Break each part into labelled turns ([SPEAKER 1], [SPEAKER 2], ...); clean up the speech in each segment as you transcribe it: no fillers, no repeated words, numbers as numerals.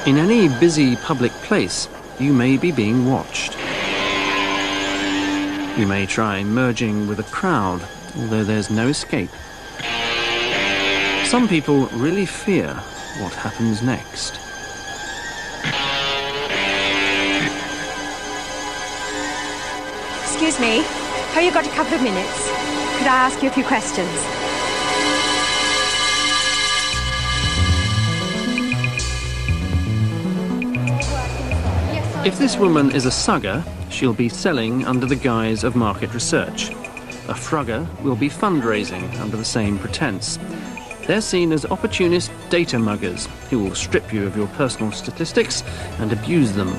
[SPEAKER 1] In any busy public place, you may be being watched. You may try merging with a crowd, although there's no escape. Some people really fear what happens next.
[SPEAKER 2] Excuse me, have you got a couple of minutes? Could I ask you a few questions?
[SPEAKER 1] If this woman is a sugger, she'll be selling under the guise of market research. A frugger will be fundraising under the same pretense. They're seen as opportunist data muggers who will strip you of your personal statistics and abuse them.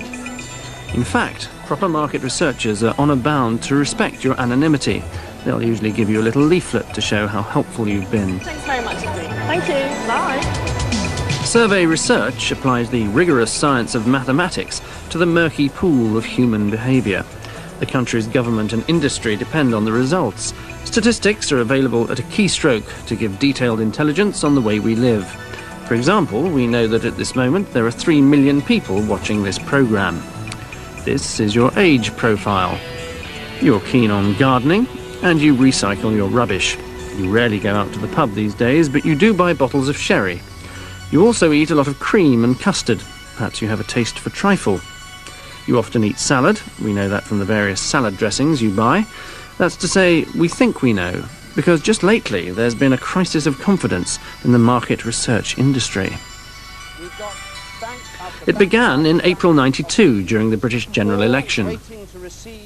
[SPEAKER 1] In fact, proper market researchers are honour bound to respect your anonymity. They'll usually give you a little leaflet to show how helpful you've been.
[SPEAKER 3] Thanks very much indeed. Thank you. Bye.
[SPEAKER 1] Survey research applies the rigorous science of mathematics to the murky pool of human behaviour. The country's government and industry depend on the results. Statistics are available at a keystroke to give detailed intelligence on the way we live. For example, we know that at this moment there are 3 million people watching this programme. This is your age profile. You're keen on gardening and you recycle your rubbish. You rarely go out to the pub these days, but you do buy bottles of sherry. You also eat a lot of cream and custard. Perhaps you have a taste for trifle. You often eat salad. We know that from the various salad dressings you buy. That's to say, we think we know, because just lately there's been a crisis of confidence in the market research industry. It began in April '92 during the British general election.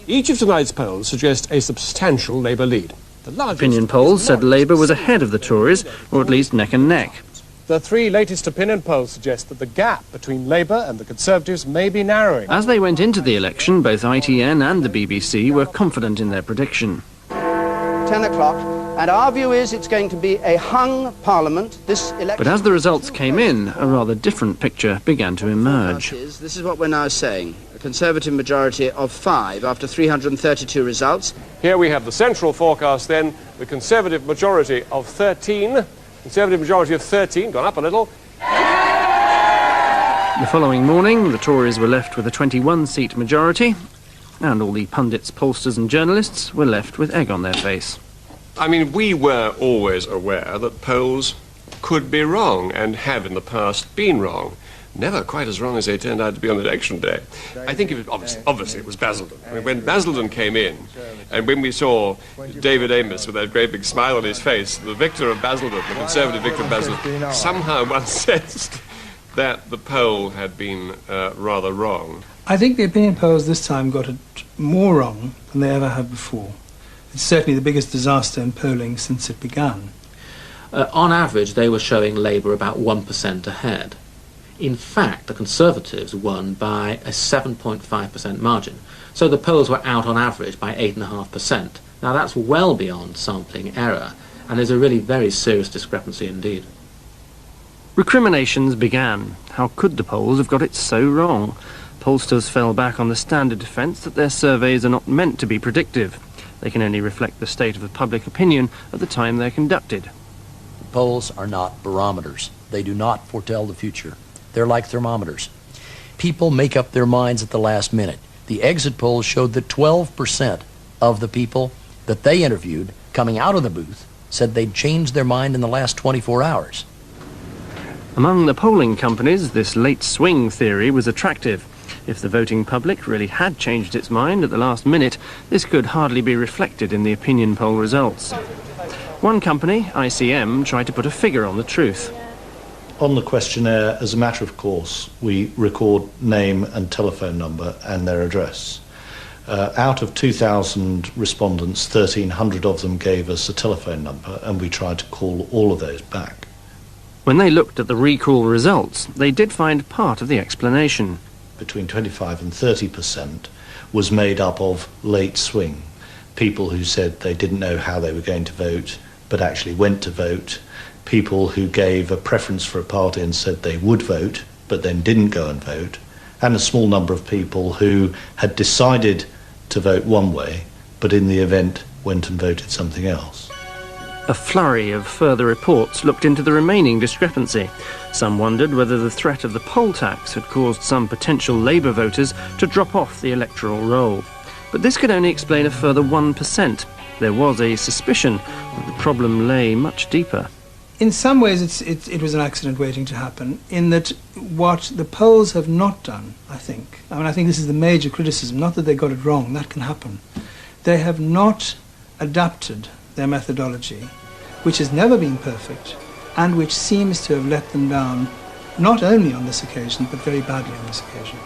[SPEAKER 4] Each of tonight's polls suggest a substantial Labour lead.
[SPEAKER 1] Opinion polls said Labour was ahead of the Tories, or at least neck and neck.
[SPEAKER 4] The 3 latest opinion polls suggest that the gap between Labour and the Conservatives may be narrowing.
[SPEAKER 1] As they went into the election, both ITN and the BBC were confident in their prediction.
[SPEAKER 5] 10 o'clock, and our view is it's going to be a hung parliament, this election.
[SPEAKER 1] But as the results came in, a rather different picture began to emerge.
[SPEAKER 5] This is what we're now saying. A Conservative majority of 5 after 332 results.
[SPEAKER 4] Here we have the central forecast then, the Conservative majority of 13. Conservative majority of 13, gone up a little.
[SPEAKER 1] The following morning, the Tories were left with a 21-seat majority, and all the pundits, pollsters and journalists were left with egg on their face.
[SPEAKER 6] I mean, we were always aware that polls could be wrong, and have in the past been wrong. Never quite as wrong as they turned out to be on election day. I think obviously it was Basildon. I mean, when Basildon came in, and when we saw David Amos with that great big smile on his face, the victor of Basildon, the Conservative victor of Basildon, somehow one sensed that the poll had been rather wrong.
[SPEAKER 7] I think the opinion polls this time got it more wrong than they ever have before. It's certainly the biggest disaster in polling since it began.
[SPEAKER 8] On average, they were showing Labour about 1% ahead. In fact, the Conservatives won by a 7.5% margin. So the polls were out on average by 8.5%. Now that's well beyond sampling error, and there's a really very serious discrepancy indeed.
[SPEAKER 1] Recriminations began. How could the polls have got it so wrong? Pollsters fell back on the standard defence that their surveys are not meant to be predictive. They can only reflect the state of the public opinion at the time they're conducted.
[SPEAKER 9] Polls are not barometers. They do not foretell the future. They're like thermometers. People make up their minds at the last minute. The exit polls showed that 12% of the people that they interviewed coming out of the booth said they'd changed their mind in the last 24 hours.
[SPEAKER 1] Among the polling companies, this late swing theory was attractive. If the voting public really had changed its mind at the last minute, this could hardly be reflected in the opinion poll results. One company, ICM, tried to put a figure on the truth.
[SPEAKER 10] On the questionnaire, as a matter of course, we record name and telephone number and their address. Out of 2,000 respondents, 1,300 of them gave us a telephone number, and we tried to call all of those back.
[SPEAKER 1] When they looked at the recall results, they did find part of the explanation.
[SPEAKER 10] Between 25 and 30% was made up of late swing. People who said they didn't know how they were going to vote, but actually went to vote. People who gave a preference for a party and said they would vote, but then didn't go and vote. And a small number of people who had decided to vote one way, but in the event went and voted something else.
[SPEAKER 1] A flurry of further reports looked into the remaining discrepancy. Some wondered whether the threat of the poll tax had caused some potential Labour voters to drop off the electoral roll. But this could only explain a further 1%. There was a suspicion that the problem lay much deeper.
[SPEAKER 7] In some ways, it was an accident waiting to happen, in that what the polls have not done, I think this is the major criticism, not that they got it wrong, that can happen. They have not adapted their methodology, which has never been perfect, and which seems to have let them down, not only on this occasion, but very badly on this occasion.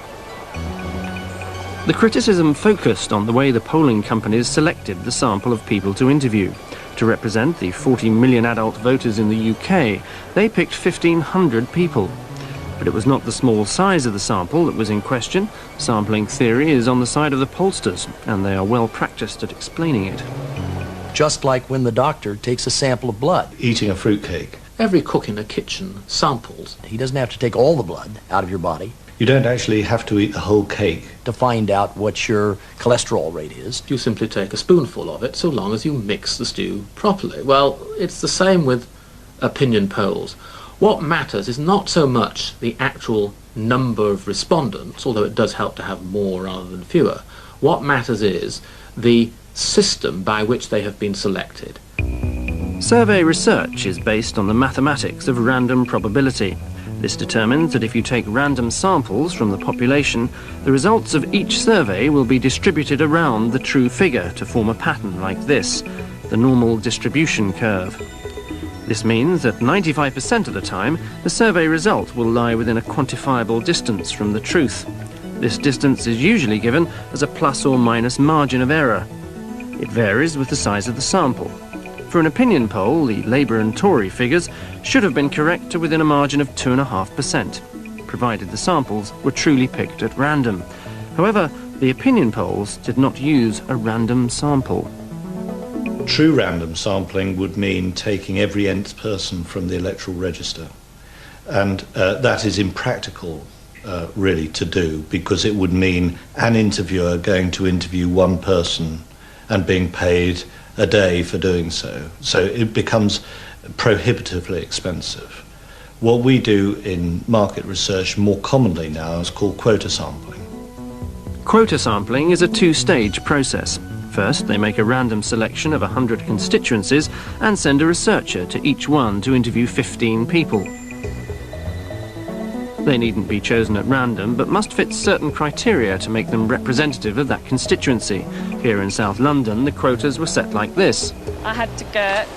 [SPEAKER 1] The criticism focused on the way the polling companies selected the sample of people to interview. To represent the 40 million adult voters in the UK, they picked 1,500 people. But it was not the small size of the sample that was in question. Sampling theory is on the side of the pollsters, and they are well practiced at explaining it.
[SPEAKER 9] Just like when the doctor takes a sample of blood.
[SPEAKER 10] Eating a fruitcake.
[SPEAKER 8] Every cook in a kitchen samples.
[SPEAKER 9] He doesn't have to take all the blood out of your body.
[SPEAKER 10] You don't actually have to eat the whole cake
[SPEAKER 9] to find out what your cholesterol rate is.
[SPEAKER 8] You simply take a spoonful of it so long as you mix the stew properly. Well, it's the same with opinion polls. What matters is not so much the actual number of respondents, although it does help to have more rather than fewer. What matters is the system by which they have been selected.
[SPEAKER 1] Survey research is based on the mathematics of random probability. This determines that if you take random samples from the population, the results of each survey will be distributed around the true figure to form a pattern like this, the normal distribution curve. This means that 95% of the time, the survey result will lie within a quantifiable distance from the truth. This distance is usually given as a plus or minus margin of error. It varies with the size of the sample. For an opinion poll, the Labour and Tory figures should have been correct to within a margin of 2.5%, provided the samples were truly picked at random. However, the opinion polls did not use a random sample.
[SPEAKER 10] True random sampling would mean taking every nth person from the electoral register. And that is impractical, really, to do, because it would mean an interviewer going to interview one person and being paid a day for doing so. So it becomes prohibitively expensive. What we do in market research more commonly now is called quota sampling.
[SPEAKER 1] Quota sampling is a two-stage process. First, they make a random selection of 100 constituencies and send a researcher to each one to interview 15 people. They needn't be chosen at random, but must fit certain criteria to make them representative of that constituency. Here in South London, the quotas were set like this.
[SPEAKER 3] I had to get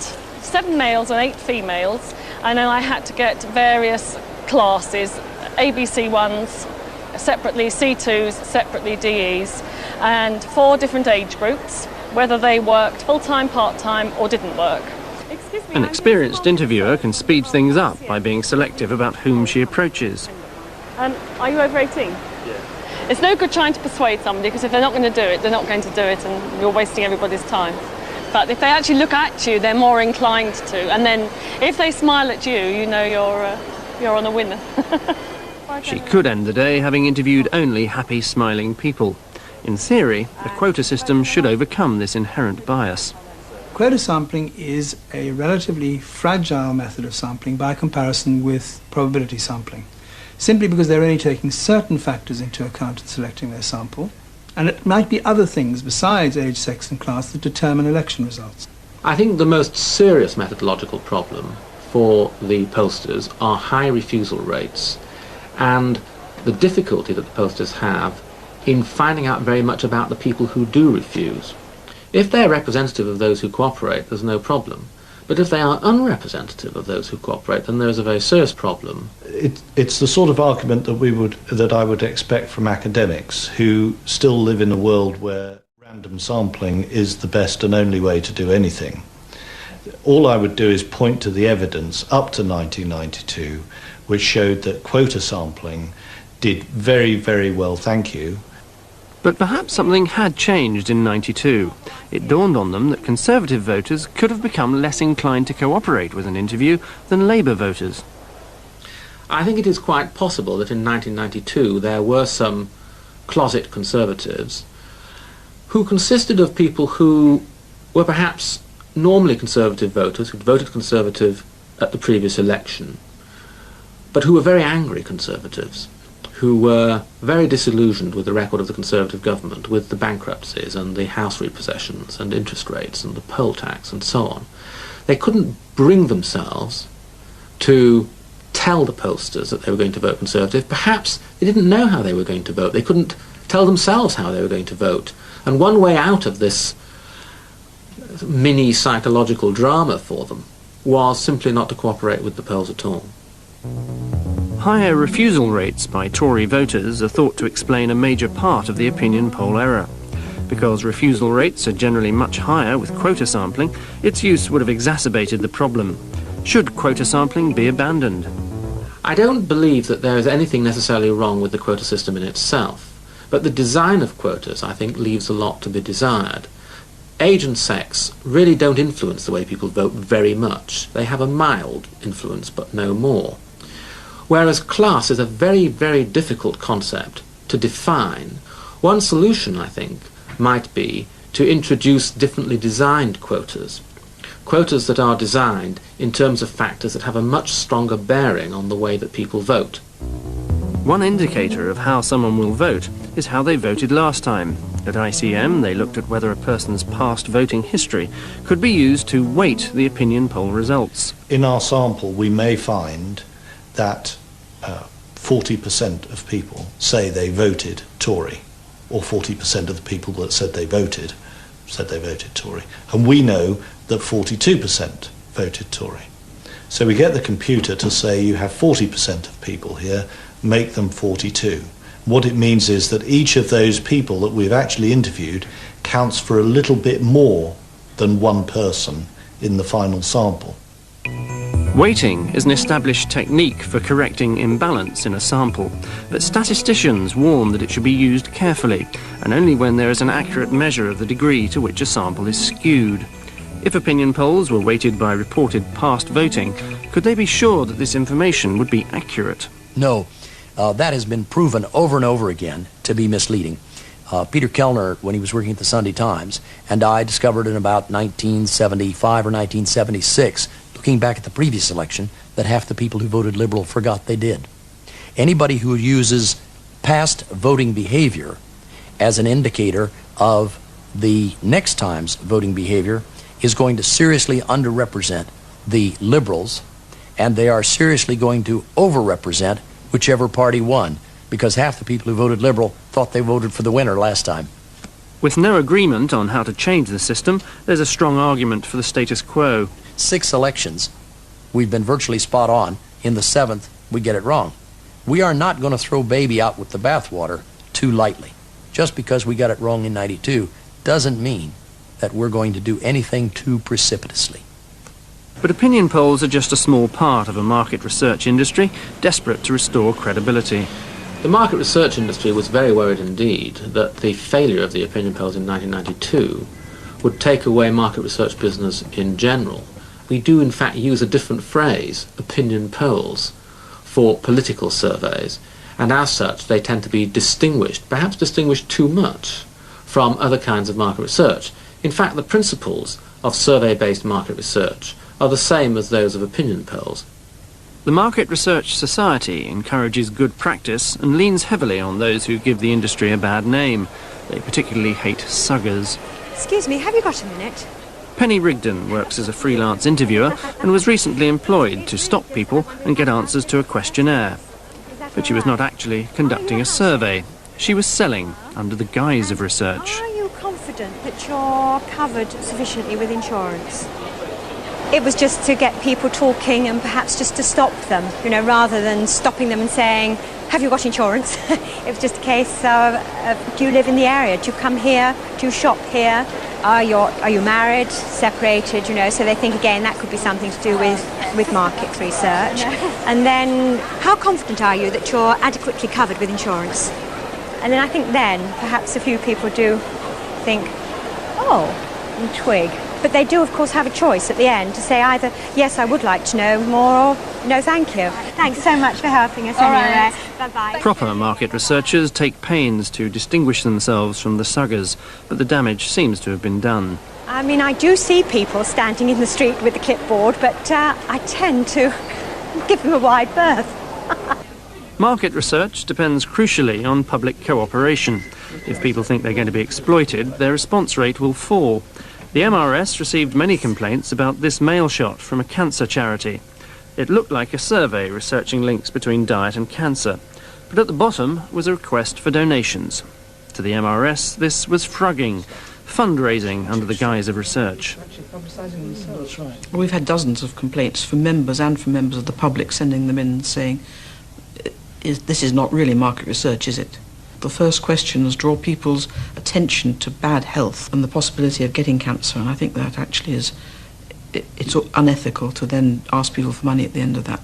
[SPEAKER 3] 7 males and 8 females, and then I had to get various classes, ABC ones, separately C2s, separately DEs, and 4 different age groups, whether they worked full-time, part-time, or didn't work.
[SPEAKER 1] An experienced interviewer can speed things up by being selective about whom she approaches.
[SPEAKER 3] Are you over 18? Yeah. It's no good trying to persuade somebody, because if they're not going to do it, they're not going to do it, and you're wasting everybody's time. But if they actually look at you, they're more inclined to. And then if they smile at you, you know you're on a winner.
[SPEAKER 1] She could end the day having interviewed only happy, smiling people. In theory, a quota system should overcome this inherent bias.
[SPEAKER 7] Quota sampling is a relatively fragile method of sampling by comparison with probability sampling, simply because they're only taking certain factors into account in selecting their sample, and it might be other things besides age, sex and class that determine election results.
[SPEAKER 8] I think the most serious methodological problem for the pollsters are high refusal rates and the difficulty that the pollsters have in finding out very much about the people who do refuse. If they're representative of those who cooperate, there's no problem. But if they are unrepresentative of those who cooperate, then there is a very serious problem.
[SPEAKER 10] It's the sort of argument that I would expect from academics who still live in a world where random sampling is the best and only way to do anything. All I would do is point to the evidence up to 1992, which showed that quota sampling did very, very well, thank you.
[SPEAKER 1] But perhaps something had changed in '92. It dawned on them that Conservative voters could have become less inclined to cooperate with an interview than Labour voters.
[SPEAKER 8] I think it is quite possible that in 1992 there were some closet Conservatives who consisted of people who were perhaps normally Conservative voters, who'd voted Conservative at the previous election, but who were very angry Conservatives, who were very disillusioned with the record of the Conservative government, with the bankruptcies and the house repossessions and interest rates and the poll tax and so on. They couldn't bring themselves to tell the pollsters that they were going to vote Conservative. Perhaps they didn't know how they were going to vote. They couldn't tell themselves how they were going to vote. And one way out of this mini psychological drama for them was simply not to cooperate with the polls at all.
[SPEAKER 1] Higher refusal rates by Tory voters are thought to explain a major part of the opinion poll error. Because refusal rates are generally much higher with quota sampling, its use would have exacerbated the problem. Should quota sampling be abandoned?
[SPEAKER 8] I don't believe that there is anything necessarily wrong with the quota system in itself, but the design of quotas, I think, leaves a lot to be desired. Age and sex really don't influence the way people vote very much. They have a mild influence, but no more. Whereas class is a very, very difficult concept to define. One solution, I think, might be to introduce differently designed quotas. Quotas that are designed in terms of factors that have a much stronger bearing on the way that people vote.
[SPEAKER 1] One indicator of how someone will vote is how they voted last time. At ICM, they looked at whether a person's past voting history could be used to weight the opinion poll results.
[SPEAKER 10] In our sample, we may find that 40% of people say they voted Tory, or 40% of the people that said they voted Tory. And we know that 42% voted Tory. So we get the computer to say you have 40% of people here, make them 42. What it means is that each of those people that we've actually interviewed counts for a little bit more than one person in the final sample.
[SPEAKER 1] Weighting is an established technique for correcting imbalance in a sample, but statisticians warn that it should be used carefully, and only when there is an accurate measure of the degree to which a sample is skewed. If opinion polls were weighted by reported past voting, could they be sure that this information would be accurate?
[SPEAKER 9] No, that has been proven over and over again to be misleading. Peter Kellner, when he was working at the Sunday Times, and I discovered in about 1975 or 1976, looking back at the previous election, that half the people who voted Liberal forgot they did. Anybody who uses past voting behavior as an indicator of the next time's voting behavior is going to seriously underrepresent the Liberals, and they are seriously going to overrepresent whichever party won, because half the people who voted Liberal thought they voted for the winner last time.
[SPEAKER 1] With no agreement on how to change the system, there's a strong argument for the status quo.
[SPEAKER 9] 6 elections, we've been virtually spot on. In the 7th, we get it wrong. We are not going to throw baby out with the bathwater too lightly. Just because we got it wrong in '92 doesn't mean that we're going to do anything too precipitously.
[SPEAKER 1] But opinion polls are just a small part of a market research industry desperate to restore credibility.
[SPEAKER 8] The market research industry was very worried indeed that the failure of the opinion polls in 1992 would take away market research business in general. We do in fact use a different phrase, opinion polls, for political surveys, and as such they tend to be distinguished, perhaps distinguished too much, from other kinds of market research. In fact, the principles of survey-based market research are the same as those of opinion polls.
[SPEAKER 1] The Market Research Society encourages good practice and leans heavily on those who give the industry a bad name. They particularly hate suggers.
[SPEAKER 2] Excuse me, have you got a minute?
[SPEAKER 1] Penny Rigdon works as a freelance interviewer and was recently employed to stop people and get answers to a questionnaire. But she was not actually conducting a survey. She was selling under the guise of research.
[SPEAKER 2] Are you confident that you're covered sufficiently with insurance? It was just to get people talking and perhaps just to stop them, you know, rather than stopping them and saying, have you got insurance? It was just a case of, do you live in the area? Do you come here? Do you shop here? Are you married, separated, you know? So they think, again, that could be something to do with market research. And then, how confident are you that you're adequately covered with insurance? And then I think then, perhaps a few people do think, oh, twig. But they do, of course, have a choice at the end to say either, yes, I would like to know more, or no, thank you. Thanks so much for helping us anyway. Bye-bye.
[SPEAKER 1] Proper market researchers take pains to distinguish themselves from the suggers, but the damage seems to have been done.
[SPEAKER 2] I mean, I do see people standing in the street with the clipboard, but I tend to give them a wide berth.
[SPEAKER 1] Market research depends crucially on public cooperation. If people think they're going to be exploited, their response rate will fall. The MRS received many complaints about this mail shot from a cancer charity. It looked like a survey researching links between diet and cancer, but at the bottom was a request for donations. To the MRS, this was frugging, fundraising under the guise of research.
[SPEAKER 11] We've had dozens of complaints from members and from members of the public sending them in saying, this is not really market research, is it? The first questions draw people's attention to bad health and the possibility of getting cancer, and I think that actually is, it's unethical to then ask people for money at the end of that.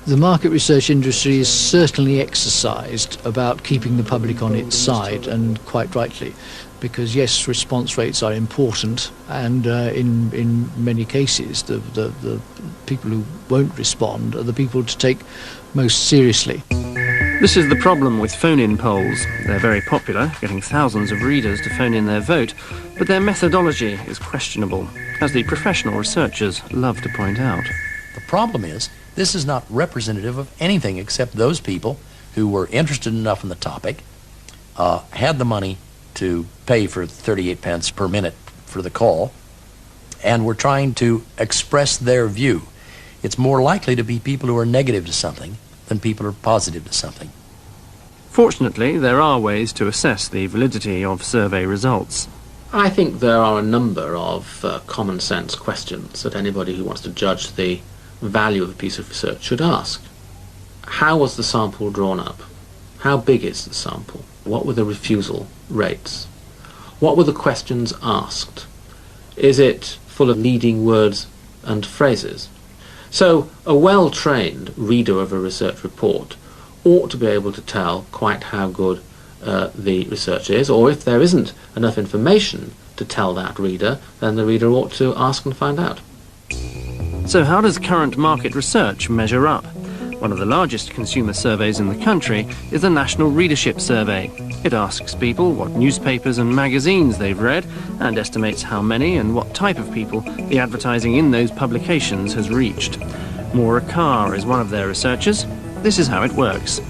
[SPEAKER 12] The market research industry is certainly exercised about keeping the public on its side, and quite rightly, because yes, response rates are important, and in many cases the people who won't respond are the people to take most seriously.
[SPEAKER 1] This is the problem with phone-in polls. They're very popular, getting thousands of readers to phone in their vote, but their methodology is questionable, as the professional researchers love to point out.
[SPEAKER 9] The problem is, this is not representative of anything except those people who were interested enough in the topic, had the money to pay for 38 pence per minute for the call, and were trying to express their view. It's more likely to be people who are negative to something than people who are positive to something.
[SPEAKER 1] Fortunately, there are ways to assess the validity of survey results.
[SPEAKER 8] I think there are a number of common sense questions that anybody who wants to judge the value of a piece of research should ask. How was the sample drawn up? How big is the sample? What were the refusal rates? What were the questions asked? Is it full of leading words and phrases? So a well-trained reader of a research report ought to be able to tell quite how good the research is, or if there isn't enough information to tell that reader, then the reader ought to ask and find out.
[SPEAKER 1] So how does current market research measure up? One of the largest consumer surveys in the country is the National Readership Survey. It asks people what newspapers and magazines they've read and estimates how many and what type of people the advertising in those publications has reached. Maura Carr is one of their researchers. This is how it works.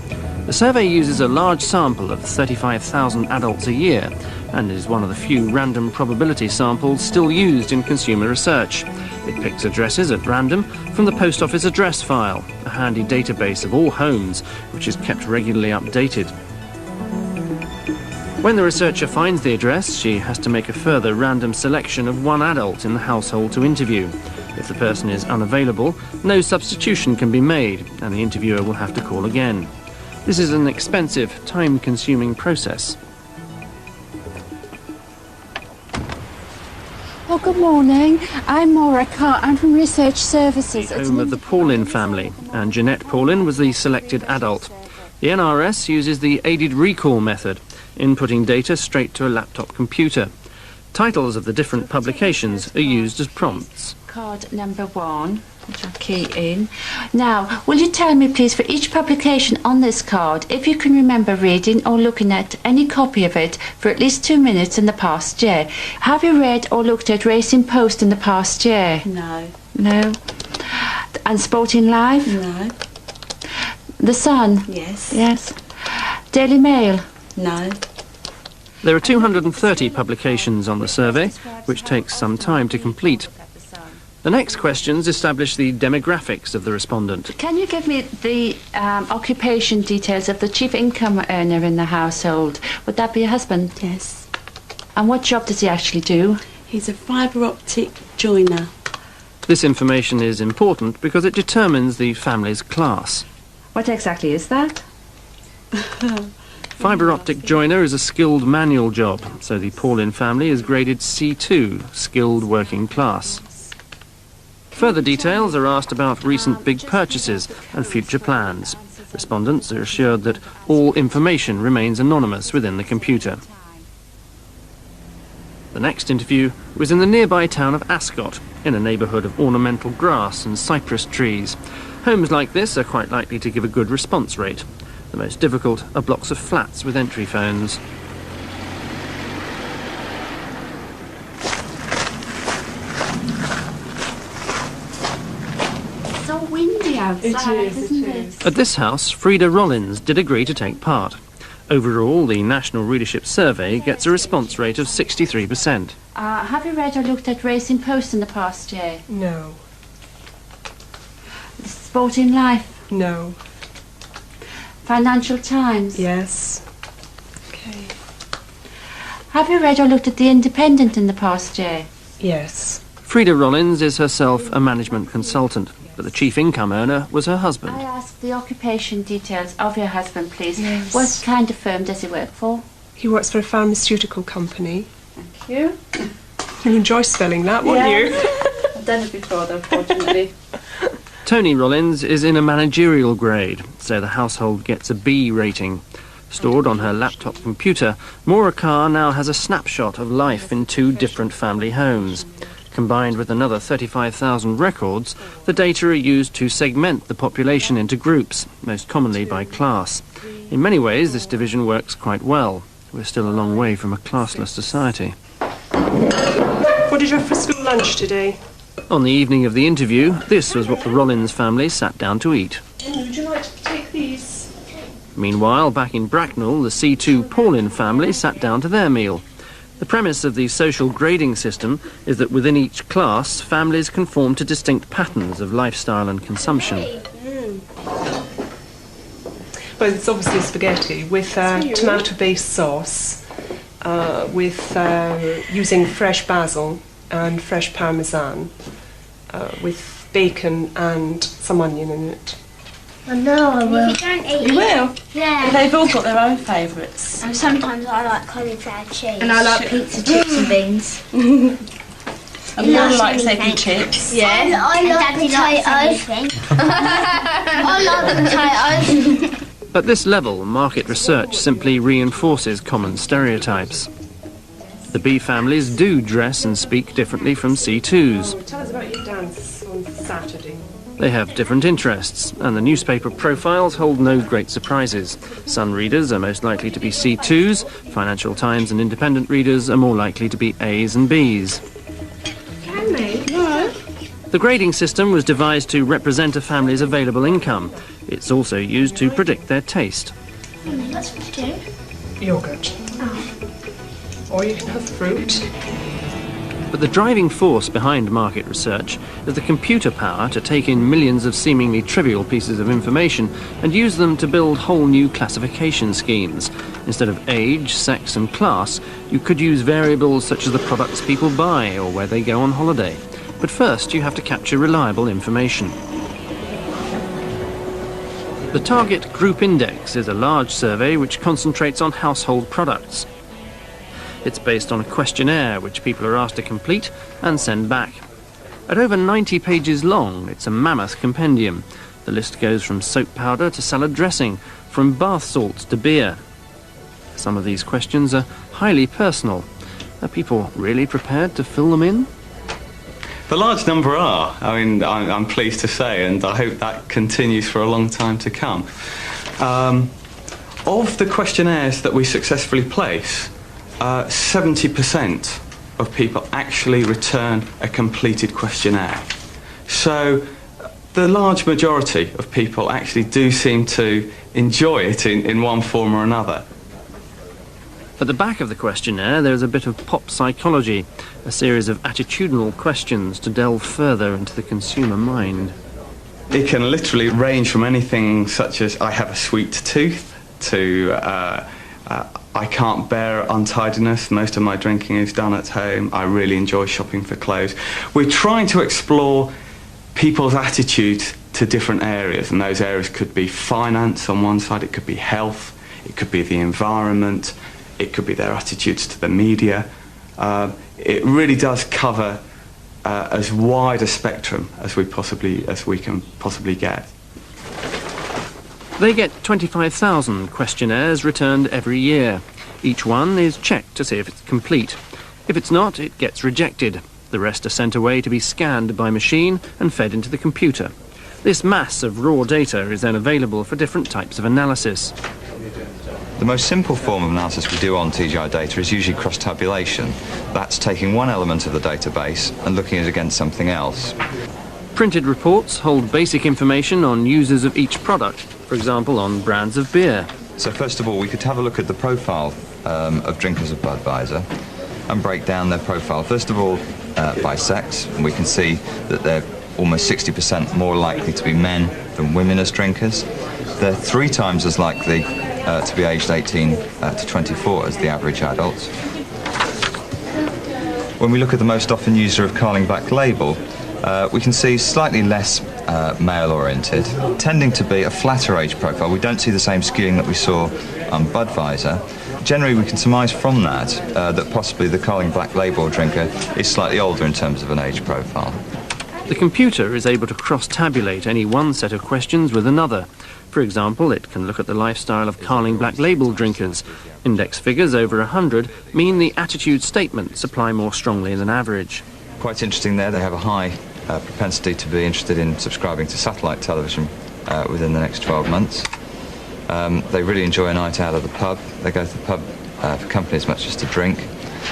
[SPEAKER 1] The survey uses a large sample of 35,000 adults a year and is one of the few random probability samples still used in consumer research. It picks addresses at random from the post office address file, a handy database of all homes, which is kept regularly updated. When the researcher finds the address, she has to make a further random selection of one adult in the household to interview. If the person is unavailable, no substitution can be made, and the interviewer will have to call again. This is an expensive, time-consuming process.
[SPEAKER 13] Oh, good morning. I'm Maura Carr. I'm from Research Services.
[SPEAKER 1] The home of the Paulin family, and Jeanette Paulin was the selected adult. The NRS uses the aided recall method, inputting data straight to a laptop computer. Titles of the different publications are used as prompts.
[SPEAKER 13] Card number 1, which I'll key in. Now, will you tell me, please, for each publication on this card, if you can remember reading or looking at any copy of it for at least 2 minutes in the past year? Have you read or looked at Racing Post in the past year?
[SPEAKER 14] No.
[SPEAKER 13] No. And Sporting Life?
[SPEAKER 14] No.
[SPEAKER 13] The Sun?
[SPEAKER 14] Yes.
[SPEAKER 13] Yes. Daily Mail?
[SPEAKER 14] No.
[SPEAKER 1] There are 230 publications on the survey, which takes some time to complete. The next questions establish the demographics of the respondent.
[SPEAKER 13] Can you give me the occupation details of the chief income earner in the household? Would that be your husband?
[SPEAKER 14] Yes.
[SPEAKER 13] And what job does he actually do?
[SPEAKER 14] He's a fibre optic joiner.
[SPEAKER 1] This information is important because it determines the family's class.
[SPEAKER 14] What exactly is that?
[SPEAKER 1] Fibre optic joiner is a skilled manual job, so the Paulin family is graded C2, skilled working class. Further details are asked about recent big purchases and future plans. Respondents are assured that all information remains anonymous within the computer. The next interview was in the nearby town of Ascot, in a neighbourhood of ornamental grass and cypress trees. Homes like this are quite likely to give a good response rate. The most difficult are blocks of flats with entry phones.
[SPEAKER 13] It's so windy outside, isn't it?
[SPEAKER 1] At this house, Frida Rollins did agree to take part. Overall, the National Readership Survey gets a response rate of 63%.
[SPEAKER 13] Have you read or looked at Racing Post in the past year?
[SPEAKER 15] No.
[SPEAKER 13] Sporting Life?
[SPEAKER 15] No.
[SPEAKER 13] Financial Times?
[SPEAKER 15] Yes. Okay.
[SPEAKER 13] Have you read or looked at The Independent in the past year?
[SPEAKER 15] Yes.
[SPEAKER 1] Frida Rollins is herself a management consultant, but the chief income earner was her husband.
[SPEAKER 13] I ask the occupation details of your husband, please.
[SPEAKER 15] Yes.
[SPEAKER 13] What kind of firm does he work for?
[SPEAKER 15] He works for a pharmaceutical company.
[SPEAKER 13] Thank you.
[SPEAKER 15] You'll enjoy spelling that, won't you?
[SPEAKER 13] I've done it before, though, fortunately.
[SPEAKER 1] Tony Rollins is in a managerial grade, so the household gets a B rating. Stored on her laptop computer, Maura Carr now has a snapshot of life in 2 different family homes. Combined with another 35,000 records, the data are used to segment the population into groups, most commonly by class. In many ways, this division works quite well. We're still a long way from a classless society.
[SPEAKER 15] What did you have for school lunch today?
[SPEAKER 1] On the evening of the interview, this was what the Rollins family sat down to eat.
[SPEAKER 15] Would you like to take these?
[SPEAKER 1] Meanwhile, back in Bracknell, the C2 Paulin family sat down to their meal. The premise of the social grading system is that within each class, families conform to distinct patterns of lifestyle and consumption.
[SPEAKER 15] Well, it's obviously spaghetti with tomato-based sauce, with using fresh basil and fresh parmesan, with bacon and some onion in it.
[SPEAKER 16] I know I will.
[SPEAKER 17] If you don't eat
[SPEAKER 15] You will?
[SPEAKER 17] Yeah.
[SPEAKER 14] They've all got their own favourites.
[SPEAKER 17] And sometimes I like cauliflower cheese.
[SPEAKER 16] And I like pizza, chips and beans.
[SPEAKER 14] And Mum likes eggy chips.
[SPEAKER 16] Yeah.
[SPEAKER 17] I like potatoes. I like potatoes.
[SPEAKER 1] At this level, market research simply reinforces common stereotypes. The B families do dress and speak differently from C2s.
[SPEAKER 15] Tell us about your dance on Saturday.
[SPEAKER 1] They have different interests, and the newspaper profiles hold no great surprises. Sun readers are most likely to be C2s, Financial Times and Independent readers are more likely to be A's and B's.
[SPEAKER 17] Can we? No.
[SPEAKER 1] The grading system was devised to represent a family's available income. It's also used to predict their taste.
[SPEAKER 17] That's what to do.
[SPEAKER 15] Yogurt.
[SPEAKER 17] Oh.
[SPEAKER 15] Or you can have fruit.
[SPEAKER 1] But the driving force behind market research is the computer power to take in millions of seemingly trivial pieces of information and use them to build whole new classification schemes. Instead of age, sex and class, you could use variables such as the products people buy or where they go on holiday. But first you have to capture reliable information. The Target Group Index is a large survey which concentrates on household products. It's based on a questionnaire which people are asked to complete and send back. At over 90 pages long, it's a mammoth compendium. The list goes from soap powder to salad dressing, from bath salts to beer. Some of these questions are highly personal. Are people really prepared to fill them in?
[SPEAKER 18] The large number are. I mean, I'm pleased to say, and I hope that continues for a long time to come. Of the questionnaires that we successfully place, 70% of people actually return a completed questionnaire. So the large majority of people actually do seem to enjoy it in one form or another.
[SPEAKER 1] At the back of the questionnaire there is a bit of pop psychology, a series of attitudinal questions to delve further into the consumer mind.
[SPEAKER 18] It can literally range from anything such as I have a sweet tooth to I can't bear untidiness. Most of my drinking is done at home. I really enjoy shopping for clothes. We're trying to explore people's attitudes to different areas, and those areas could be finance on one side, it could be health, it could be the environment, it could be their attitudes to the media. It really does cover as wide a spectrum as we can possibly get.
[SPEAKER 1] They get 25,000 questionnaires returned every year. Each one is checked to see if it's complete. If it's not, it gets rejected. The rest are sent away to be scanned by machine and fed into the computer. This mass of raw data is then available for different types of analysis.
[SPEAKER 19] The most simple form of analysis we do on TGI data is usually cross-tabulation. That's taking one element of the database and looking at it against something else.
[SPEAKER 1] Printed reports hold basic information on users of each product, for example on brands of beer.
[SPEAKER 19] So first of all, we could have a look at the profile of drinkers of Budweiser and break down their profile. First of all, by sex, and we can see that they're almost 60% more likely to be men than women as drinkers. They're 3 times as likely to be aged 18 to 24 as the average adult. When we look at the most often user of Carling Black Label, we can see slightly less male-oriented, tending to be a flatter age profile. We don't see the same skewing that we saw on Budweiser. Generally, we can surmise from that that possibly the Carling Black Label drinker is slightly older in terms of an age profile.
[SPEAKER 1] The computer is able to cross-tabulate any one set of questions with another. For example, it can look at the lifestyle of Carling Black Label drinkers. Index figures over 100 mean the attitude statements apply more strongly than average.
[SPEAKER 19] Quite interesting there, they have a high propensity to be interested in subscribing to satellite television within the next 12 months. They really enjoy a night out of the pub. They go to the pub for company as much as to drink.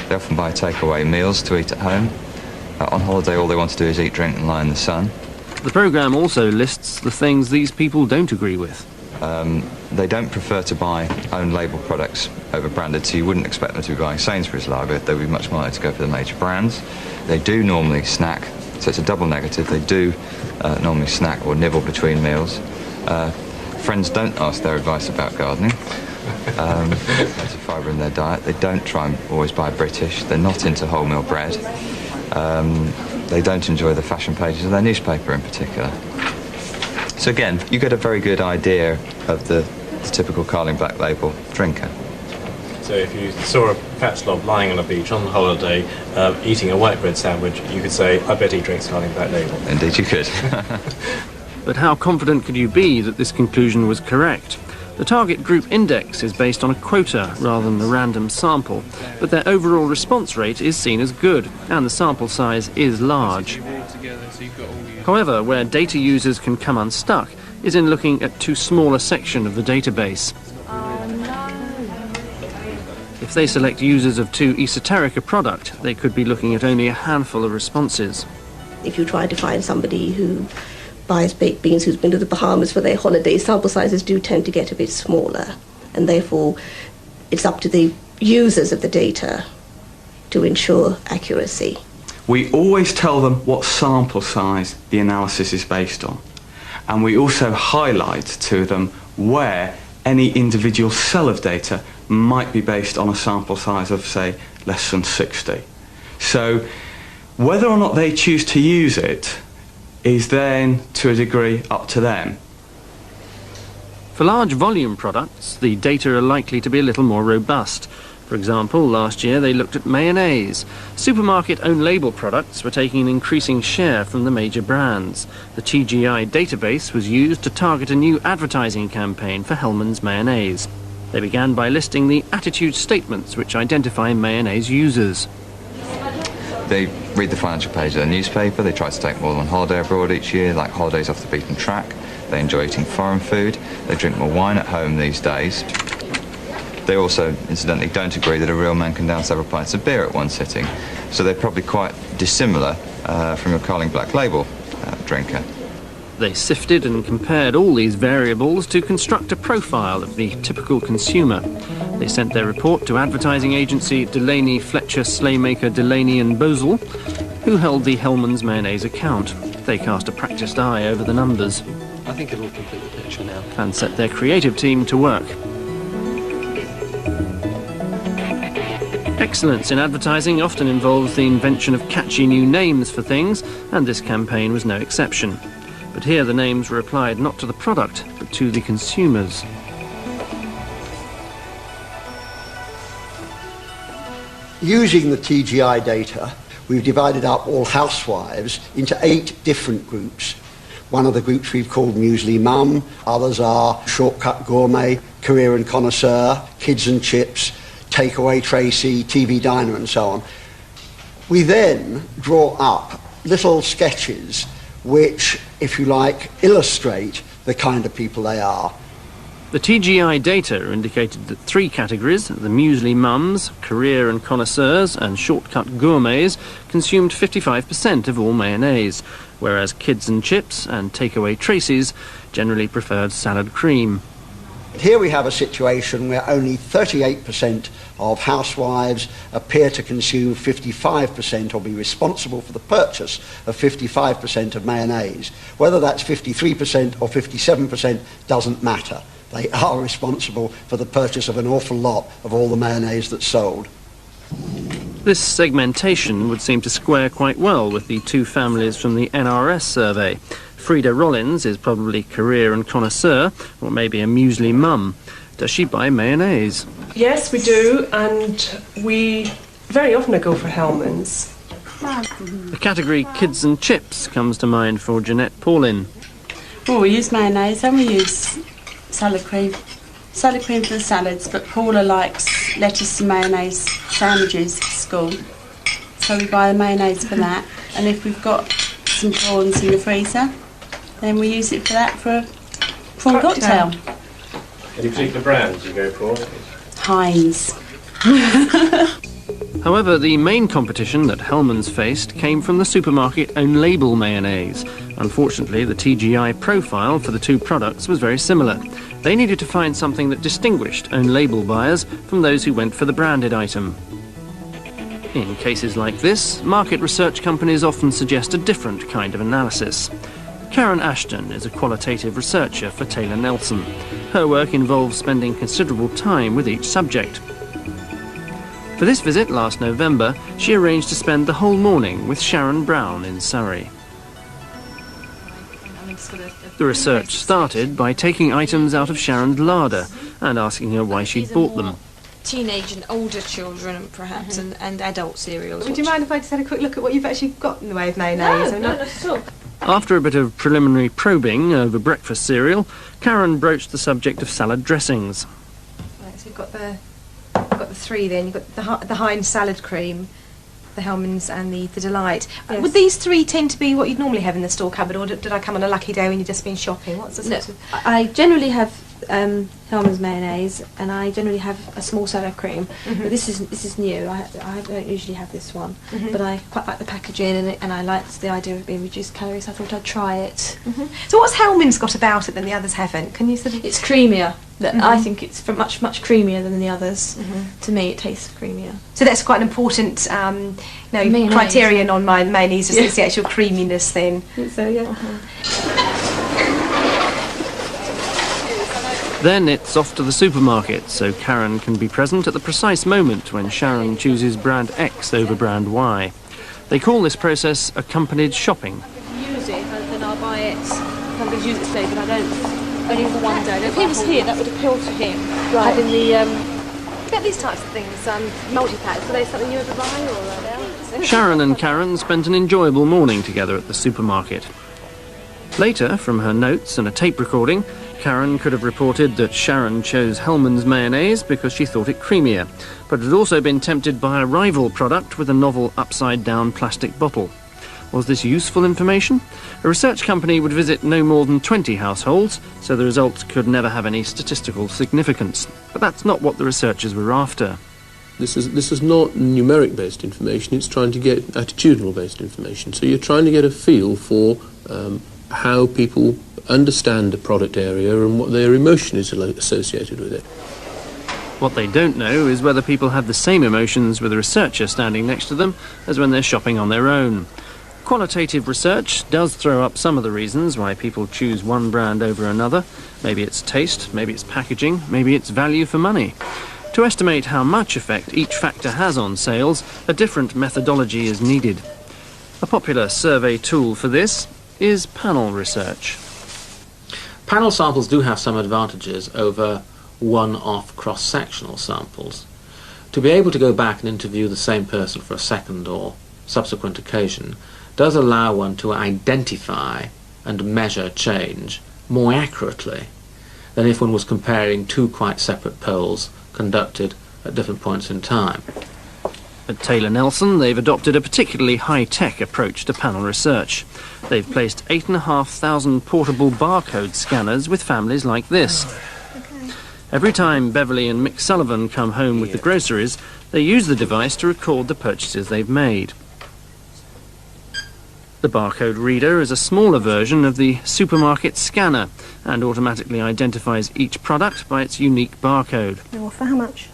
[SPEAKER 19] They often buy takeaway meals to eat at home. On holiday, all they want to do is eat, drink and lie in the sun.
[SPEAKER 1] The programme also lists the things these people don't agree with.
[SPEAKER 19] They don't prefer to buy own label products over branded, so you wouldn't expect them to be buying Sainsbury's lager. They'd be much more likely to go for the major brands. They do normally snack, so it's a double negative. They do normally snack or nibble between meals. Friends don't ask their advice about gardening. Lots of fibre in their diet. They don't try and always buy British. They're not into wholemeal bread. They don't enjoy the fashion pages of their newspaper in particular. So again, you get a very good idea of the typical Carling Black Label drinker.
[SPEAKER 20] So if you saw a fat slob lying on a beach on holiday eating a white bread sandwich, you could say, I bet he drinks Carling Black Label.
[SPEAKER 19] Indeed you could.
[SPEAKER 1] But how confident could you be that this conclusion was correct? The target group index is based on a quota rather than a random sample, but their overall response rate is seen as good, and the sample size is large. However, where data users can come unstuck is in looking at too small a section of the database. If they select users of too esoteric a product, they could be looking at only a handful of responses.
[SPEAKER 21] If you try to find somebody who buys baked beans who's been to the Bahamas for their holiday, sample sizes do tend to get a bit smaller, and therefore it's up to the users of the data to ensure accuracy.
[SPEAKER 18] We always tell them what sample size the analysis is based on, and we also highlight to them where any individual cell of data might be based on a sample size of, say, less than 60. So whether or not they choose to use it is then, to a degree, up to them.
[SPEAKER 1] For large volume products, the data are likely to be a little more robust. For example, last year they looked at mayonnaise. Supermarket own label products were taking an increasing share from the major brands. The TGI database was used to target a new advertising campaign for Hellmann's mayonnaise. They began by listing the attitude statements which identify mayonnaise users.
[SPEAKER 19] They read the financial page of their newspaper. They try to take more than one holiday abroad each year, like holidays off the beaten track. They enjoy eating foreign food. They drink more wine at home these days. They also, incidentally, don't agree that a real man can down several pints of beer at one sitting. So they're probably quite dissimilar from your Carling Black Label drinker.
[SPEAKER 1] They sifted and compared all these variables to construct a profile of the typical consumer. They sent their report to advertising agency Delaney, Fletcher, Slaymaker, Delaney and Bosel, who held the Hellmann's mayonnaise account. They cast a practiced eye over the numbers.
[SPEAKER 22] I think it'll complete the picture now.
[SPEAKER 1] And set their creative team to work. Excellence in advertising often involves the invention of catchy new names for things, and this campaign was no exception. But here the names were applied not to the product, but to the consumers.
[SPEAKER 5] Using the TGI data, we've divided up all housewives into 8 different groups. One of the groups we've called Muesli Mum, others are Shortcut Gourmet, Career and Connoisseur, Kids and Chips, Takeaway Tracy, TV Diner and so on. We then draw up little sketches which, if you like, illustrate the kind of people they are.
[SPEAKER 1] The TGI data indicated that 3 categories, the Muesli Mums, Career and Connoisseurs and Shortcut Gourmets, consumed 55% of all mayonnaise, whereas Kids and Chips and Takeaway Tracy's generally preferred salad cream.
[SPEAKER 5] Here we have a situation where only 38% of housewives appear to consume 55% or be responsible for the purchase of 55% of mayonnaise. Whether that's 53% or 57% doesn't matter. They are responsible for the purchase of an awful lot of all the mayonnaise that's sold.
[SPEAKER 1] This segmentation would seem to square quite well with the 2 families from the NRS survey. Frida Rollins is probably Career and Connoisseur, or maybe a Muesli Mum. Does she buy mayonnaise?
[SPEAKER 15] Yes, we do, and we very often go for Hellmann's.
[SPEAKER 1] The category Kids and Chips comes to mind for Jeanette Paulin.
[SPEAKER 14] Well, we use mayonnaise and we use salad cream. Salad cream for the salads, but Paula likes lettuce and mayonnaise sandwiches for school. So we buy the mayonnaise for that, and if we've got some prawns in the freezer, then we use it for that for a prawn cocktail.
[SPEAKER 20] Any particular brands you go for?
[SPEAKER 14] Heinz.
[SPEAKER 1] However, the main competition that Hellmann's faced came from the supermarket own label mayonnaise. Unfortunately, the TGI profile for the 2 products was very similar. They needed to find something that distinguished own label buyers from those who went for the branded item. In cases like this, market research companies often suggest a different kind of analysis. Karen Ashton is a qualitative researcher for Taylor Nelson. Her work involves spending considerable time with each subject. For this visit last November, she arranged to spend the whole morning with Sharon Brown in Surrey. The research started by taking items out of Sharon's larder and asking her why she'd bought them.
[SPEAKER 22] Teenage and older children, perhaps, and adult cereals.
[SPEAKER 23] Would you mind if I just had a quick look at what you've actually got in the way of mayonnaise?
[SPEAKER 22] No, not at all.
[SPEAKER 1] After a bit of preliminary probing over breakfast cereal, Karen broached the subject of salad dressings.
[SPEAKER 23] Right, so you've got the 3 then. You've got the Heinz salad cream, the Hellmann's and the Delight.
[SPEAKER 22] Yes.
[SPEAKER 23] Would these 3 tend to be what you'd normally have in the store cupboard, or did I come on a lucky day when you've just been shopping? What's the sort of...
[SPEAKER 22] I generally have Hellmann's mayonnaise, and I generally have a small salad cream. But this is new. I don't usually have this one, but I quite like the packaging, and I liked the idea of it being reduced calories. I thought I'd try it.
[SPEAKER 23] So what's Hellmann's got about it that the others haven't? Can you sort of...
[SPEAKER 22] It's creamier. I think it's much creamier than the others. To me, it tastes creamier.
[SPEAKER 23] So that's quite an important criterion on my mayonnaise, is the actual creaminess then.
[SPEAKER 22] I think so, yeah.
[SPEAKER 1] Then it's off to the supermarket, so Karen can be present at the precise moment when Sharon chooses brand X over brand Y. They call this process accompanied shopping.
[SPEAKER 22] Use it, and I'll buy it. I'm going to use it today, but I don't. Only for one day. If he was here, that would appeal to him. Right. Having the
[SPEAKER 23] get these types of things, multi-packs. Are they something you ever buy, or?
[SPEAKER 1] Sharon and Karen spent an enjoyable morning together at the supermarket. Later, from her notes and a tape recording, Karen could have reported that Sharon chose Hellmann's mayonnaise because she thought it creamier, but had also been tempted by a rival product with a novel upside-down plastic bottle. Was this useful information? A research company would visit no more than 20 households, so the results could never have any statistical significance. But that's not what the researchers were after.
[SPEAKER 24] This is not numeric-based information, it's trying to get attitudinal-based information. So you're trying to get a feel for how people understand a product area and what their emotion is associated with it.
[SPEAKER 1] What they don't know is whether people have the same emotions with a researcher standing next to them as when they're shopping on their own. Qualitative research does throw up some of the reasons why people choose one brand over another. Maybe it's taste, maybe it's packaging, maybe it's value for money. To estimate how much effect each factor has on sales, a different methodology is needed. A popular survey tool for this is panel research.
[SPEAKER 8] Panel samples do have some advantages over one-off cross-sectional samples. To be able to go back and interview the same person for a second or subsequent occasion does allow one to identify and measure change more accurately than if one was comparing two quite separate polls conducted at different points in time.
[SPEAKER 1] At Taylor Nelson, they've adopted a particularly high-tech approach to panel research. They've placed 8,500 portable barcode scanners with families like this. Every time Beverly and Mick Sullivan come home with the groceries, they use the device to record the purchases they've made. The barcode reader is a smaller version of the supermarket scanner and automatically identifies each product by its unique barcode.
[SPEAKER 2] Well, for how much?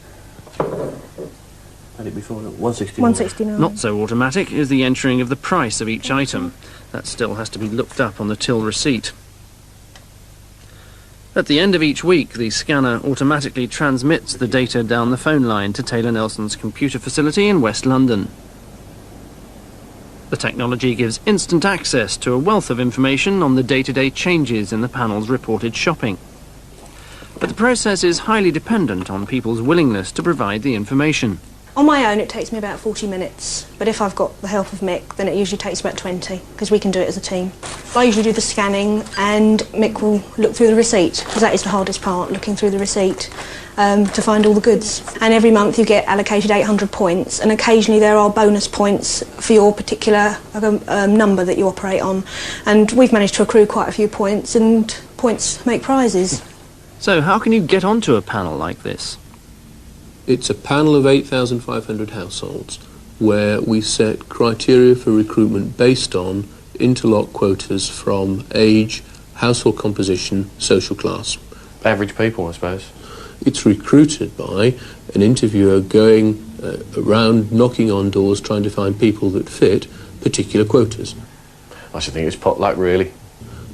[SPEAKER 3] Had it before, 169.
[SPEAKER 2] 169.
[SPEAKER 1] Not so automatic is the entering of the price of each item. That still has to be looked up on the till receipt. At the end of each week, the scanner automatically transmits the data down the phone line to Taylor Nelson's computer facility in West London. The technology gives instant access to a wealth of information on the day-to-day changes in the panel's reported shopping. But the process is highly dependent on people's willingness to provide the information.
[SPEAKER 2] On my own, it takes me about 40 minutes, but if I've got the help of Mick, then it usually takes about 20, because we can do it as a team. I usually do the scanning, and Mick will look through the receipt, because that is the hardest part, looking through the receipt to find all the goods. And every month you get allocated 800 points, and occasionally there are bonus points for your particular number that you operate on. And we've managed to accrue quite a few points, and points make prizes.
[SPEAKER 1] So how can you get onto a panel like this?
[SPEAKER 24] It's a panel of 8,500 households where we set criteria for recruitment based on interlock quotas from age, household composition, social class.
[SPEAKER 3] Average people, I suppose.
[SPEAKER 24] It's recruited by an interviewer going around knocking on doors trying to find people that fit particular quotas.
[SPEAKER 3] I should think it's potluck, really.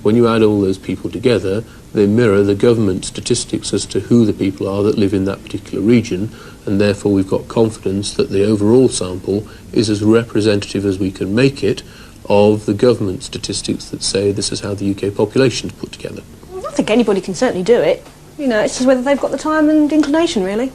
[SPEAKER 24] When you add all those people together, they mirror the government statistics as to who the people are that live in that particular region, and therefore we've got confidence that the overall sample is as representative as we can make it of the government statistics that say this is how the UK population is put together.
[SPEAKER 2] I think anybody can certainly do it. You know, it's just whether they've got the time and inclination, really.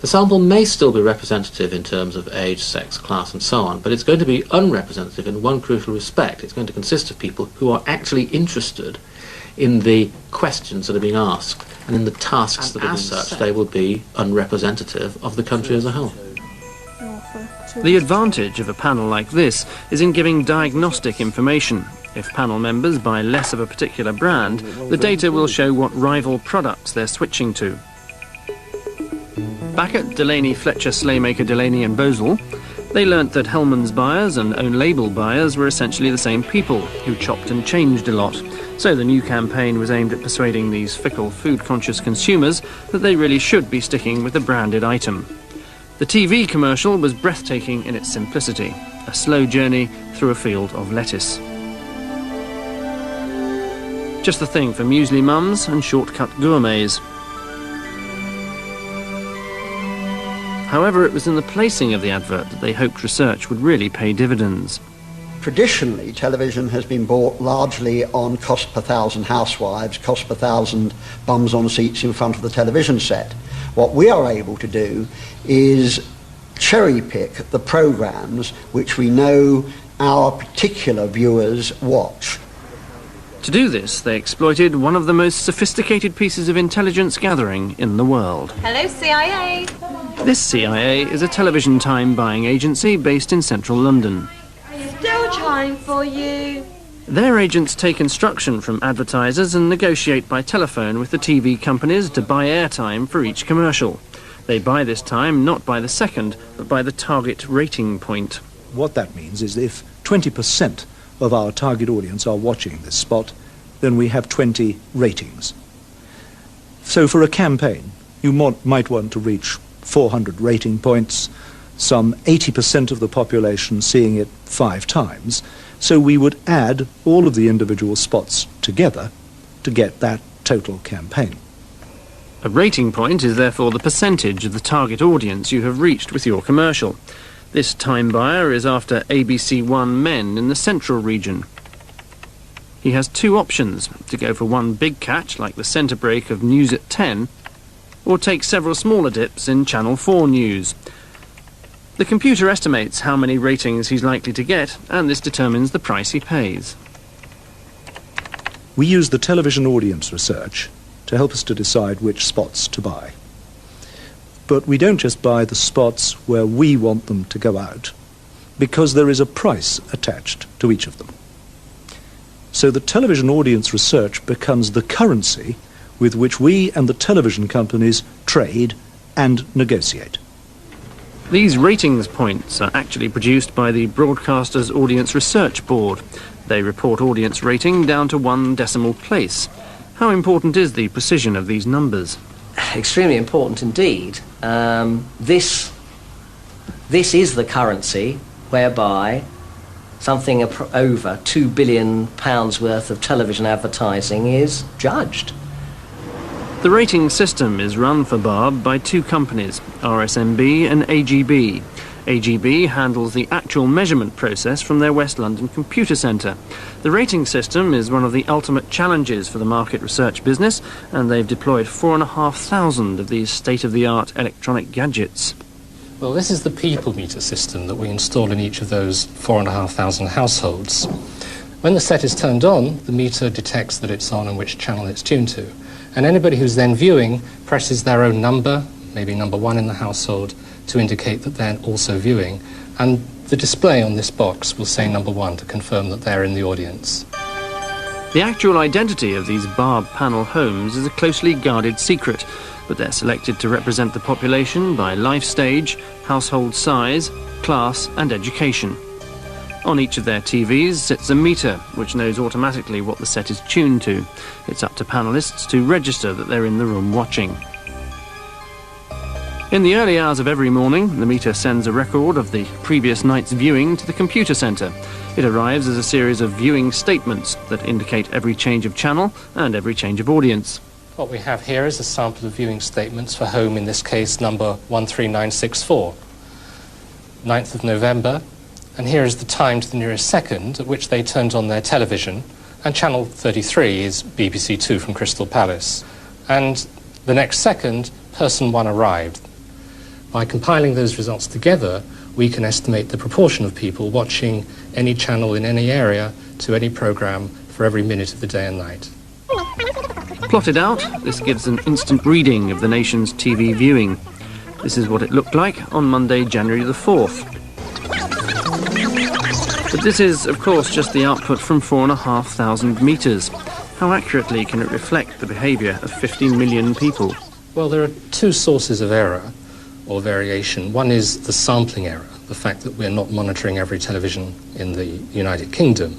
[SPEAKER 8] The sample may still be representative in terms of age, sex, class and so on, but it's going to be unrepresentative in one crucial respect. It's going to consist of people who are actually interested in the questions that are being asked and in the tasks that are being such they will be unrepresentative of the country as a whole.
[SPEAKER 1] The advantage of a panel like this is in giving diagnostic information. If panel members buy less of a particular brand, the data will show what rival products they're switching to. Back at Delaney, Fletcher, Slaymaker, Delaney and Bosel, they learnt that Hellman's buyers and own-label buyers were essentially the same people, who chopped and changed a lot. So the new campaign was aimed at persuading these fickle, food-conscious consumers that they really should be sticking with the branded item. The TV commercial was breathtaking in its simplicity, a slow journey through a field of lettuce. Just the thing for muesli mums and shortcut gourmets. However, it was in the placing of the advert that they hoped research would really pay dividends.
[SPEAKER 5] Traditionally, television has been bought largely on cost per thousand housewives, cost per thousand bums on seats in front of the television set. What we are able to do is cherry-pick the programmes which we know our particular viewers watch.
[SPEAKER 1] To do this, they exploited one of the most sophisticated pieces of intelligence gathering in the world.
[SPEAKER 4] Hello, CIA!
[SPEAKER 1] This CIA is a television time buying agency based in central London.
[SPEAKER 4] Still trying for you.
[SPEAKER 1] Their agents take instruction from advertisers and negotiate by telephone with the TV companies to buy airtime for each commercial. They buy this time not by the second, but by the target rating point.
[SPEAKER 6] What that means is if 20% of our target audience are watching this spot, then we have 20 ratings. So for a campaign, you might want to reach 400 rating points, some 80% of the population seeing it 5 times. So we would add all of the individual spots together to get that total campaign.
[SPEAKER 1] A rating point is therefore the percentage of the target audience you have reached with your commercial. This time buyer is after ABC1 Men in the central region. He has two options: to go for one big catch like the centre break of News at 10, or take several smaller dips in Channel 4 News. The computer estimates how many ratings he's likely to get, and this determines the price he pays.
[SPEAKER 6] We use the television audience research to help us to decide which spots to buy. But we don't just buy the spots where we want them to go out, because there is a price attached to each of them. So the television audience research becomes the currency with which we and the television companies trade and negotiate.
[SPEAKER 1] These ratings points are actually produced by the Broadcasters Audience Research Board. They report audience rating down to 1 decimal place. How important is the precision of these numbers?
[SPEAKER 7] Extremely important indeed. This is the currency whereby something over £2 billion worth of television advertising is judged.
[SPEAKER 1] The rating system is run for Barb by two companies, RSMB and AGB. AGB handles the actual measurement process from their West London computer centre. The rating system is one of the ultimate challenges for the market research business, and they've deployed 4,500 of these state-of-the-art electronic gadgets.
[SPEAKER 10] Well, this is the people meter system that we install in each of those 4,500 households. When the set is turned on, the meter detects that it's on and which channel it's tuned to. And anybody who's then viewing presses their own number, maybe number 1 in the household, to indicate that they're also viewing. And the display on this box will say number 1 to confirm that they're in the audience.
[SPEAKER 1] The actual identity of these Barb panel homes is a closely guarded secret, but they're selected to represent the population by life stage, household size, class and education. On each of their TVs sits a meter, which knows automatically what the set is tuned to. It's up to panellists to register that they're in the room watching. In the early hours of every morning, the meter sends a record of the previous night's viewing to the computer centre. It arrives as a series of viewing statements that indicate every change of channel and every change of audience.
[SPEAKER 10] What we have here is a sample of viewing statements for home, in this case number 13964, 9th of November. And here is the time to the nearest second at which they turned on their television, and channel 33 is BBC 2 from Crystal Palace. And the next second, person 1 arrived. By compiling those results together, we can estimate the proportion of people watching any channel in any area to any programme for every minute of the day and night.
[SPEAKER 1] Plotted out, this gives an instant reading of the nation's TV viewing. This is what it looked like on Monday, January the 4th. But this is, of course, just the output from 4,500 metres. How accurately can it reflect the behaviour of 15 million people?
[SPEAKER 10] Well, there are two sources of error or variation. One is the sampling error, the fact that we're not monitoring every television in the United Kingdom.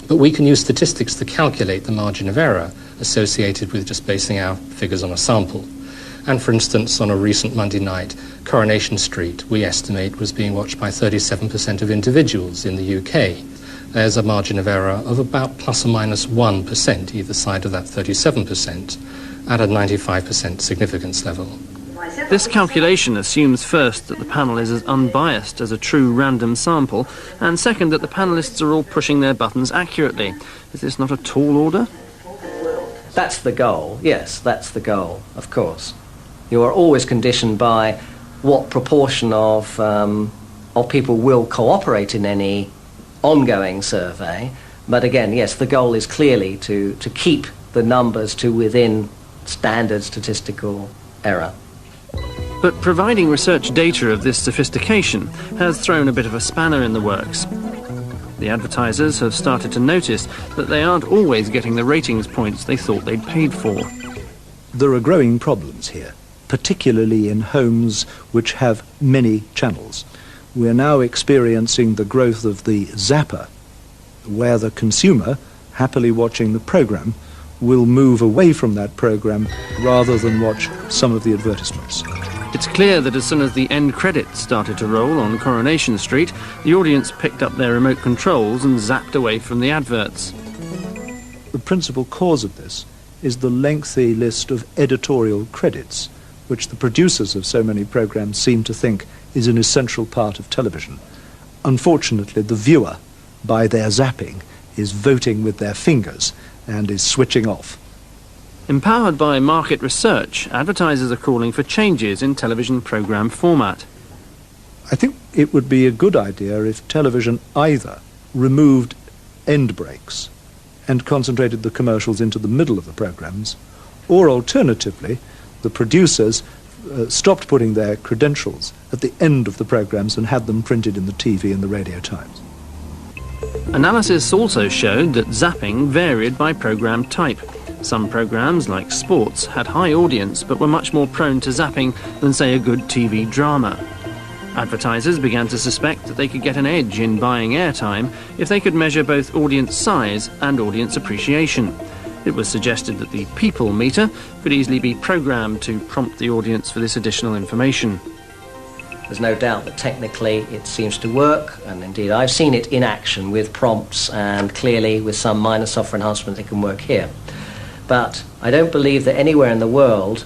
[SPEAKER 10] But we can use statistics to calculate the margin of error associated with just basing our figures on a sample. And for instance, on a recent Monday night, Coronation Street, we estimate, was being watched by 37% of individuals in the UK. There's a margin of error of about plus or minus 1% either side of that 37% at a 95% significance level.
[SPEAKER 1] This calculation assumes first that the panel is as unbiased as a true random sample, and second that the panellists are all pushing their buttons accurately. Is this not a tall order?
[SPEAKER 7] That's the goal, yes, that's the goal, of course. You are always conditioned by what proportion of people will cooperate in any ongoing survey. But again, yes, the goal is clearly to keep the numbers to within standard statistical error.
[SPEAKER 1] But providing research data of this sophistication has thrown a bit of a spanner in the works. The advertisers have started to notice that they aren't always getting the ratings points they thought they'd paid for.
[SPEAKER 6] There are growing problems here, particularly in homes which have many channels. We are now experiencing the growth of the zapper, where the consumer, happily watching the programme, will move away from that programme rather than watch some of the advertisements.
[SPEAKER 1] It's clear that as soon as the end credits started to roll on Coronation Street, the audience picked up their remote controls and zapped away from the adverts.
[SPEAKER 6] The principal cause of this is the lengthy list of editorial credits, which the producers of so many programs seem to think is an essential part of television. Unfortunately, the viewer, by their zapping, is voting with their fingers and is switching off.
[SPEAKER 1] Empowered by market research, advertisers are calling for changes in television programme format.
[SPEAKER 6] I think it would be a good idea if television either removed end breaks and concentrated the commercials into the middle of the programmes, or alternatively, the producers stopped putting their credentials at the end of the programmes and had them printed in the TV and the Radio Times.
[SPEAKER 1] Analysis also showed that zapping varied by programme type. Some programmes, like sports, had high audience but were much more prone to zapping than, say, a good TV drama. Advertisers began to suspect that they could get an edge in buying airtime if they could measure both audience size and audience appreciation. It was suggested that the people meter could easily be programmed to prompt the audience for this additional information.
[SPEAKER 7] There's no doubt that technically it seems to work, and indeed I've seen it in action with prompts, and clearly with some minor software enhancement it can work here. But I don't believe that anywhere in the world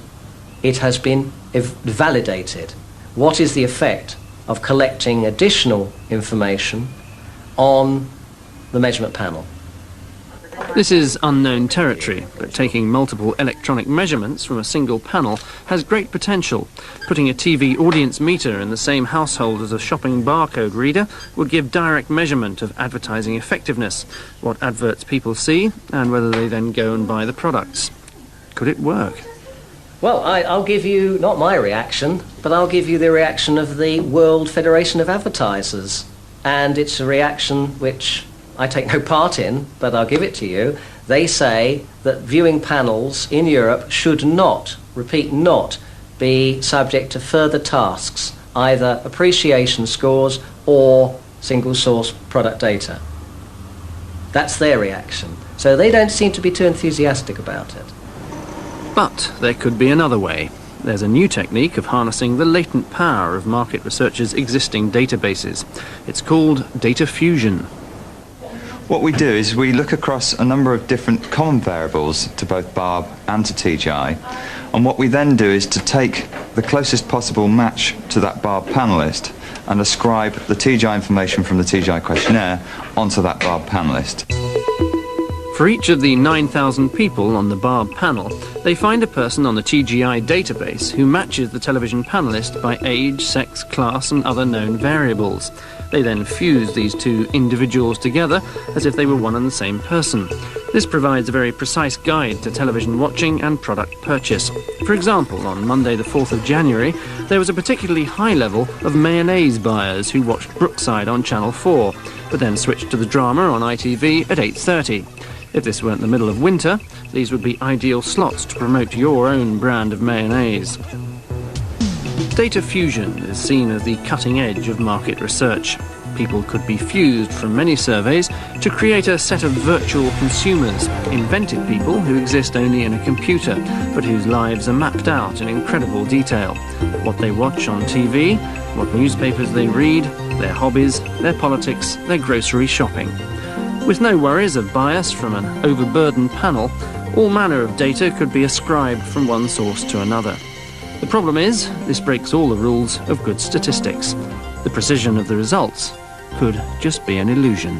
[SPEAKER 7] it has been validated. What is the effect of collecting additional information on the measurement panel?
[SPEAKER 1] This is unknown territory, but taking multiple electronic measurements from a single panel has great potential. Putting a TV audience meter in the same household as a shopping barcode reader would give direct measurement of advertising effectiveness, what adverts people see, and whether they then go and buy the products. Could it work?
[SPEAKER 7] Well, I'll give you, not my reaction, but I'll give you the reaction of the World Federation of Advertisers. And it's a reaction which I take no part in, but I'll give it to you. They say that viewing panels in Europe should not, repeat, not, be subject to further tasks, either appreciation scores or single source product data. That's their reaction. So they don't seem to be too enthusiastic about it.
[SPEAKER 1] But there could be another way. There's a new technique of harnessing the latent power of market researchers' existing databases. It's called data fusion.
[SPEAKER 19] What we do is we look across a number of different common variables to both BARB and to TGI, and what we then do is to take the closest possible match to that BARB panellist and ascribe the TGI information from the TGI questionnaire onto that BARB panellist.
[SPEAKER 1] For each of the 9,000 people on the BARB panel, they find a person on the TGI database who matches the television panellist by age, sex, class and other known variables. They then fuse these two individuals together as if they were one and the same person. This provides a very precise guide to television watching and product purchase. For example, on Monday the 4th of January, there was a particularly high level of mayonnaise buyers who watched Brookside on Channel 4, but then switched to the drama on ITV at 8:30. If this weren't the middle of winter, these would be ideal slots to promote your own brand of mayonnaise. Data fusion is seen as the cutting edge of market research. People could be fused from many surveys to create a set of virtual consumers, invented people who exist only in a computer, but whose lives are mapped out in incredible detail. What they watch on TV, what newspapers they read, their hobbies, their politics, their grocery shopping. With no worries of bias from an overburdened panel, all manner of data could be ascribed from one source to another. The problem is, this breaks all the rules of good statistics. The precision of the results could just be an illusion.